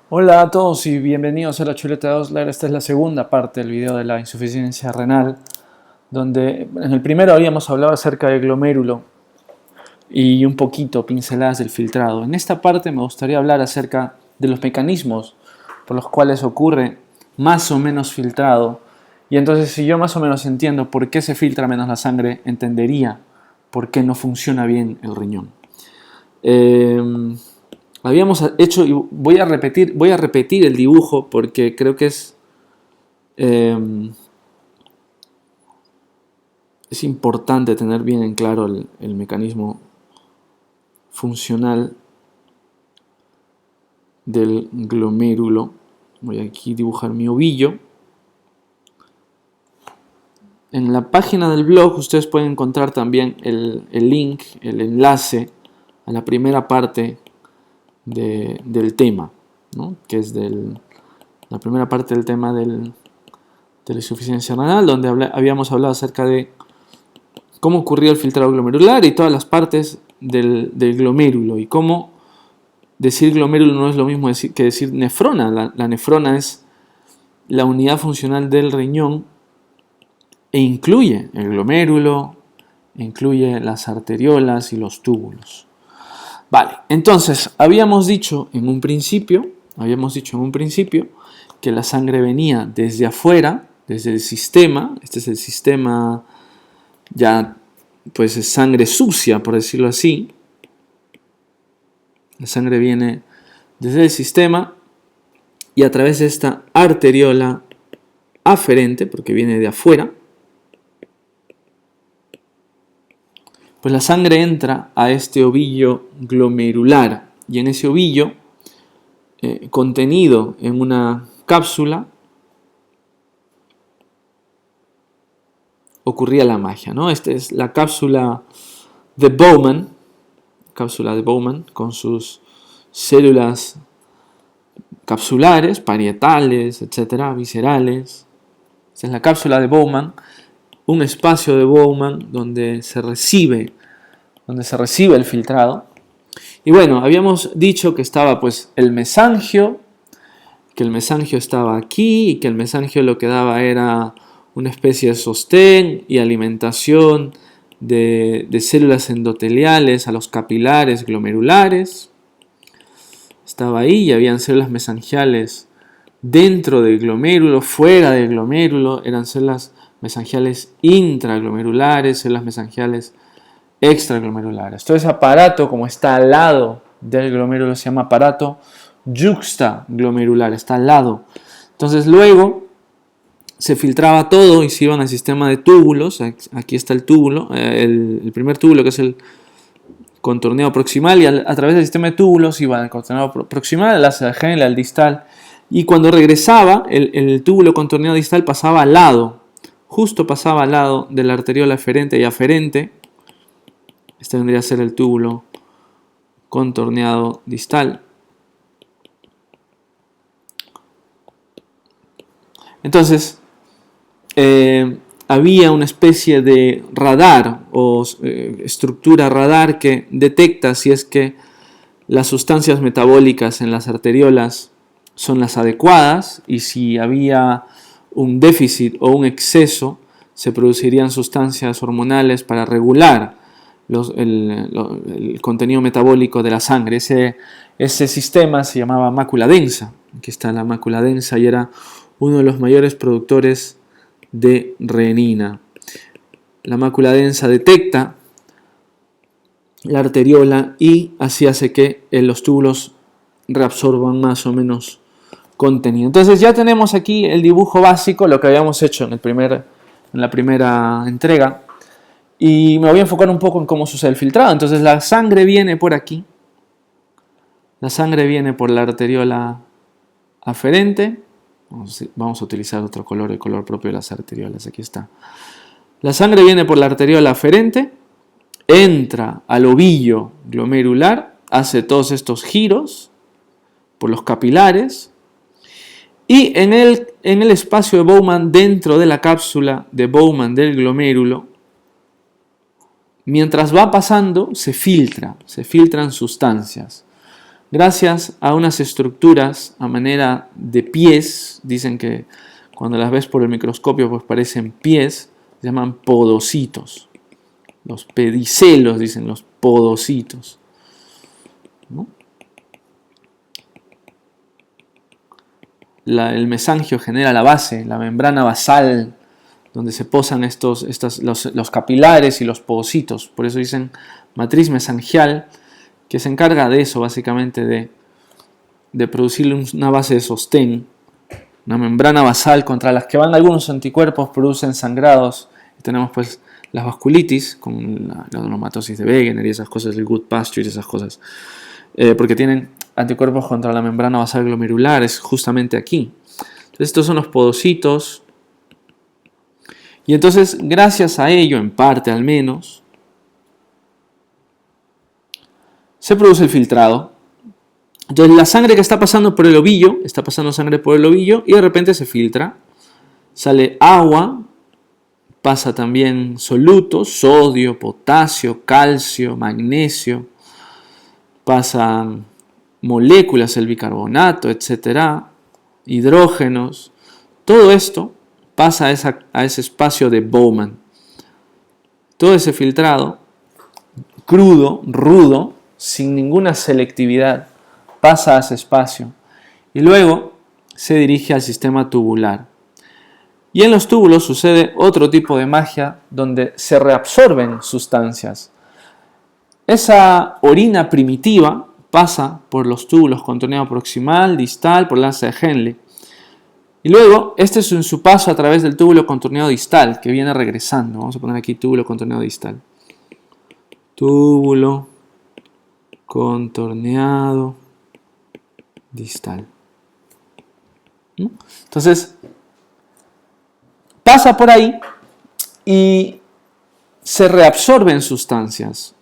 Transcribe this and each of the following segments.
Hola a todos y bienvenidos a la Chuleta de Osler. Esta es la segunda parte del video de la insuficiencia renal, donde en el primero habíamos hablado acerca del glomérulo y un poquito pinceladas del filtrado. En esta parte me gustaría hablar acerca de los mecanismos por los cuales ocurre más o menos filtrado. Y entonces, si yo más o menos entiendo por qué se filtra menos la sangre, entendería por qué no funciona bien el riñón. Habíamos hecho, y voy a repetir el dibujo porque creo que es importante tener bien en claro el mecanismo funcional del glomérulo. Voy aquí a dibujar mi ovillo. En la página del blog ustedes pueden encontrar también el link, el enlace a la primera parte del tema, ¿no? Que es la primera parte del tema de la insuficiencia renal, donde habíamos hablado acerca de cómo ocurría el filtrado glomerular y todas las partes del glomérulo, y cómo decir glomérulo no es lo mismo que decir nefrona. La nefrona es la unidad funcional del riñón e incluye el glomérulo, incluye las arteriolas y los túbulos. Vale, entonces habíamos dicho en un principio que la sangre venía desde afuera, desde el sistema. Este es el sistema, ya pues es sangre sucia, por decirlo así. La sangre viene desde el sistema y a través de esta arteriola aferente, porque viene de afuera, pues la sangre entra a este ovillo glomerular, y en ese ovillo, contenido en una cápsula, ocurría la magia, ¿no? Esta es la cápsula de Bowman, con sus células capsulares, parietales, etcétera, viscerales. Esta es la cápsula de Bowman, un espacio de Bowman donde se recibe el filtrado. Y bueno, habíamos dicho que estaba pues el mesangio, que el mesangio estaba aquí y que el mesangio lo que daba era una especie de sostén y alimentación de células endoteliales a los capilares glomerulares. Estaba ahí y habían células mesangiales dentro del glomérulo, fuera del glomérulo, eran células mesangiales intraglomerulares, células mesangiales extraglomerulares. Todo ese aparato, como está al lado del glomérulo, se llama aparato yuxtaglomerular, está al lado. Entonces luego se filtraba todo y se iban al sistema de túbulos. Aquí está el túbulo, el primer túbulo, que es el contorneado proximal, y a través del sistema de túbulos iba al contorneado proximal, al ascendente, al distal. Y cuando regresaba, el túbulo contorneado distal pasaba al lado, justo pasaba al lado de la arteriola eferente y aferente. Este vendría a ser el túbulo contorneado distal. Entonces, había una especie de radar o estructura radar que detecta si es que las sustancias metabólicas en las arteriolas son las adecuadas, y si había un déficit o un exceso, se producirían sustancias hormonales para regular el contenido metabólico de la sangre. Ese sistema se llamaba mácula densa. Aquí está la mácula densa, y era uno de los mayores productores de renina. La mácula densa detecta la arteriola y así hace que los túbulos reabsorban más o menos contenido. Entonces ya tenemos aquí el dibujo básico, lo que habíamos hecho en la primera entrega. Y me voy a enfocar un poco en cómo sucede el filtrado. Entonces la sangre viene por aquí. La sangre viene por la arteriola aferente. Vamos a utilizar otro color, el color propio de las arteriolas. Aquí está. La sangre viene por la arteriola aferente, entra al ovillo glomerular, hace todos estos giros por los capilares, y en el espacio de Bowman, dentro de la cápsula de Bowman del glomérulo, mientras va pasando, se filtran sustancias. gracias a unas estructuras a manera de pies, dicen que cuando las ves por el microscopio pues parecen pies, se llaman podocitos. Los pedicelos, dicen los podocitos, ¿no? El mesangio genera la base, la membrana basal, donde se posan los capilares y los podocitos. Por eso dicen matriz mesangial, que se encarga de eso, básicamente de producir una base de sostén, una membrana basal contra las que van algunos anticuerpos, producen sangrados. Y tenemos pues las vasculitis, con la onomatosis de Wegener y esas cosas, el good pasture y esas cosas, porque tienen anticuerpos contra la membrana basal glomerular, es justamente aquí. Entonces, estos son los podocitos. Y entonces, gracias a ello, en parte al menos, se produce el filtrado. Entonces, la sangre que está pasando por el ovillo, está pasando sangre por el ovillo y de repente se filtra. Sale agua, pasa también solutos, sodio, potasio, calcio, magnesio, pasan moléculas, el bicarbonato, etcétera, hidrógenos. Todo esto pasa a ese espacio de Bowman. Todo ese filtrado, crudo, rudo, sin ninguna selectividad, pasa a ese espacio y luego se dirige al sistema tubular. Y en los túbulos sucede otro tipo de magia donde se reabsorben sustancias. Esa orina primitiva pasa por los túbulos con torneo proximal, distal, por el asa de Henle. Y luego, este es en su paso a través del túbulo contorneado distal, que viene regresando. Vamos a poner aquí túbulo contorneado distal. Túbulo contorneado distal. Entonces, pasa por ahí y se reabsorben sustancias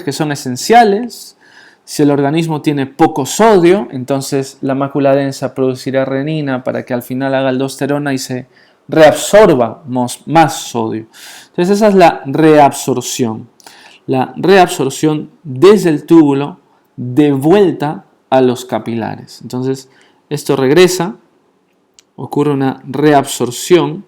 que son esenciales. Si el organismo tiene poco sodio, entonces la mácula densa producirá renina para que al final haga aldosterona y se reabsorba más sodio. Entonces esa es la reabsorción. La reabsorción desde el túbulo de vuelta a los capilares. Entonces esto regresa, ocurre una reabsorción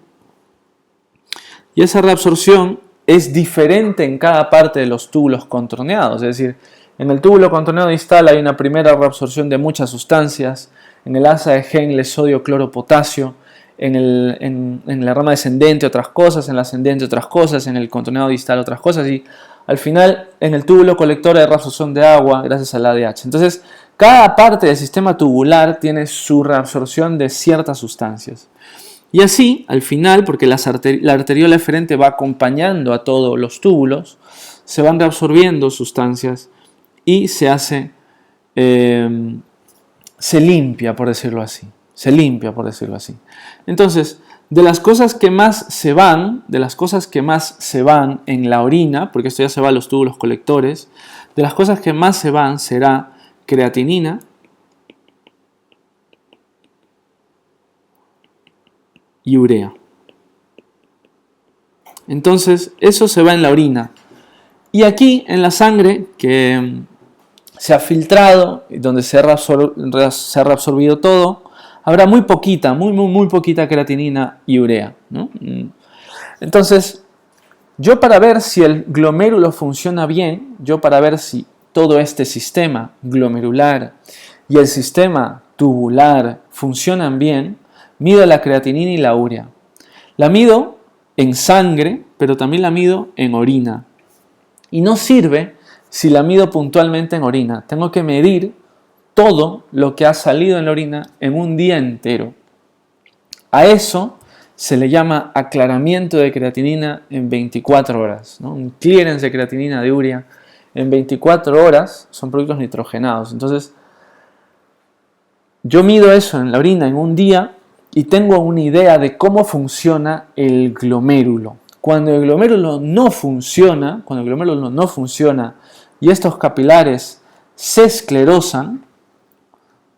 y esa reabsorción es diferente en cada parte de los túbulos contorneados, es decir, en el túbulo contorneado distal hay una primera reabsorción de muchas sustancias, en el asa de Henle sodio, cloro, potasio, en la rama descendente otras cosas, en la ascendente otras cosas, en el contorneado distal otras cosas y al final en el túbulo colector hay reabsorción de agua gracias al ADH. Entonces cada parte del sistema tubular tiene su reabsorción de ciertas sustancias. Y así, al final, porque la arteriola eferente va acompañando a todos los túbulos, se van reabsorbiendo sustancias y se limpia, por decirlo así. Entonces, de las cosas que más se van en la orina, porque esto ya se va a los túbulos colectores, de las cosas que más se van será creatinina y urea. Entonces, eso se va en la orina. Y aquí, en la sangre, que se ha filtrado, donde se ha reabsorbido todo, habrá muy poquita creatinina y urea, ¿no? Entonces, yo para ver si el glomérulo funciona bien, yo para ver si todo este sistema glomerular y el sistema tubular funcionan bien, mido la creatinina y la urea. La mido en sangre, pero también la mido en orina. Y no sirve si la mido puntualmente en orina. Tengo que medir todo lo que ha salido en la orina en un día entero. A eso se le llama aclaramiento de creatinina en 24 horas, ¿no? Un clearance de creatinina de urea en 24 horas son productos nitrogenados. Entonces, yo mido eso en la orina en un día y tengo una idea de cómo funciona el glomérulo. Cuando el glomérulo no funciona y estos capilares se esclerosan,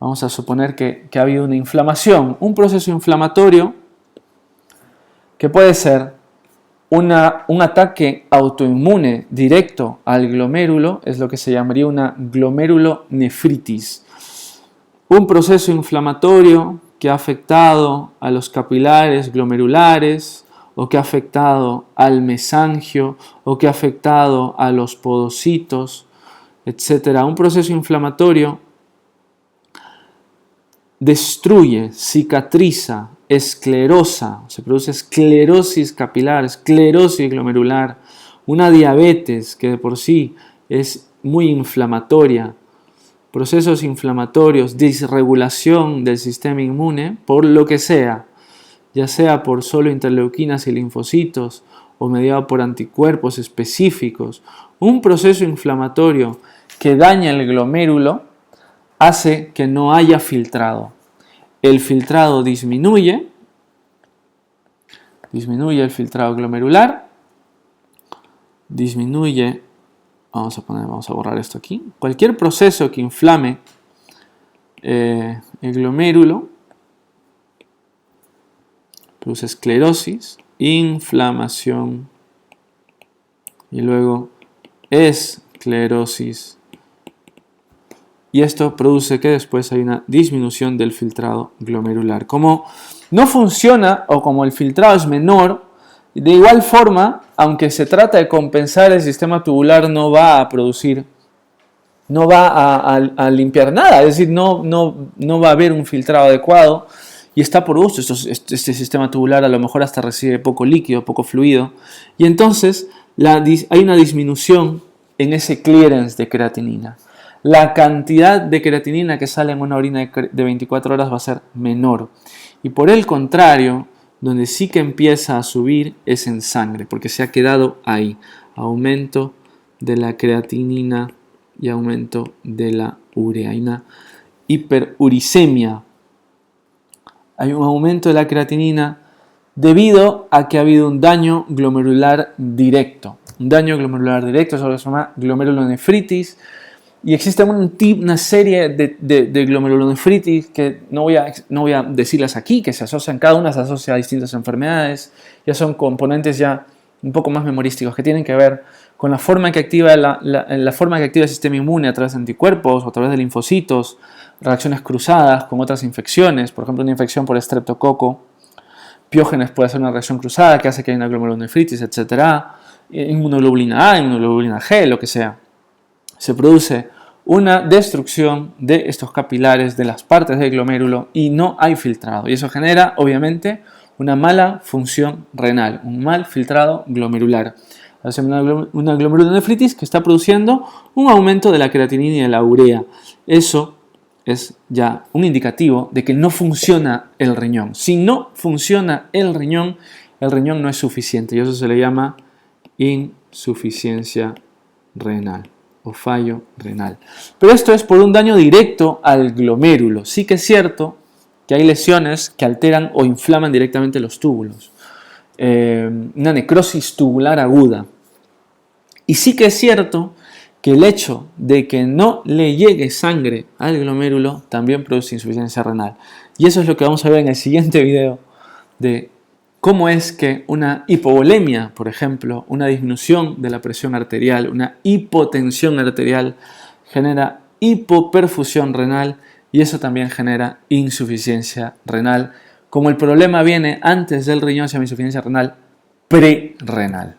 vamos a suponer que ha habido una inflamación, un proceso inflamatorio que puede ser un ataque autoinmune directo al glomérulo es lo que se llamaría una glomerulonefritis. Un proceso inflamatorio que ha afectado a los capilares glomerulares o que ha afectado al mesangio o que ha afectado a los podocitos, etc. Un proceso inflamatorio destruye, cicatriza, esclerosa, se produce esclerosis capilar, esclerosis glomerular, una diabetes que de por sí es muy inflamatoria, procesos inflamatorios, disregulación del sistema inmune, por lo que sea, ya sea por solo interleuquinas y linfocitos o mediado por anticuerpos específicos, un proceso inflamatorio que daña el glomérulo hace que no haya filtrado. El filtrado disminuye el filtrado glomerular, vamos a borrar esto aquí. Cualquier proceso que inflame el glomérulo produce esclerosis, inflamación y luego esclerosis. Y esto produce que después hay una disminución del filtrado glomerular. Como no funciona o como el filtrado es menor, de igual forma, aunque se trata de compensar, el sistema tubular no va a producir, no va a limpiar nada, es decir, no va a haber un filtrado adecuado y está por gusto. Este sistema tubular a lo mejor hasta recibe poco líquido, poco fluido, y entonces hay una disminución en ese clearance de creatinina. La cantidad de creatinina que sale en una orina de 24 horas va a ser menor. Y por el contrario, donde sí que empieza a subir es en sangre, porque se ha quedado ahí. Aumento de la creatinina y aumento de la urea. Hay una hiperuricemia. Hay un aumento de la creatinina debido a que ha habido un daño glomerular directo. Un daño glomerular directo, eso se llama glomerulonefritis. Y existe una serie de glomerulonefritis que no voy a decirlas aquí, que se asocian, cada una se asocia a distintas enfermedades, ya son componentes ya un poco más memorísticos, que tienen que ver con la forma que activa la forma que activa el sistema inmune a través de anticuerpos o a través de linfocitos, reacciones cruzadas con otras infecciones, por ejemplo una infección por estreptococo, Piógenes puede ser una reacción cruzada que hace que haya una glomerulonefritis, etc. Inmunoglobulina A, inmunoglobulina G, lo que sea. Se produce una destrucción de estos capilares, de las partes del glomérulo y no hay filtrado. Y eso genera, obviamente, una mala función renal, un mal filtrado glomerular. Hace una glomerulonefritis que está produciendo un aumento de la creatinina y de la urea. Eso es ya un indicativo de que no funciona el riñón. Si no funciona el riñón no es suficiente y eso se le llama insuficiencia renal o fallo renal. Pero esto es por un daño directo al glomérulo. Sí que es cierto que hay lesiones que alteran o inflaman directamente los túbulos. Una necrosis tubular aguda. Y sí que es cierto que el hecho de que no le llegue sangre al glomérulo también produce insuficiencia renal. Y eso es lo que vamos a ver en el siguiente video de cómo es que una hipovolemia, por ejemplo, una disminución de la presión arterial, una hipotensión arterial, genera hipoperfusión renal y eso también genera insuficiencia renal. Como el problema viene antes del riñón, se llama insuficiencia renal prerrenal.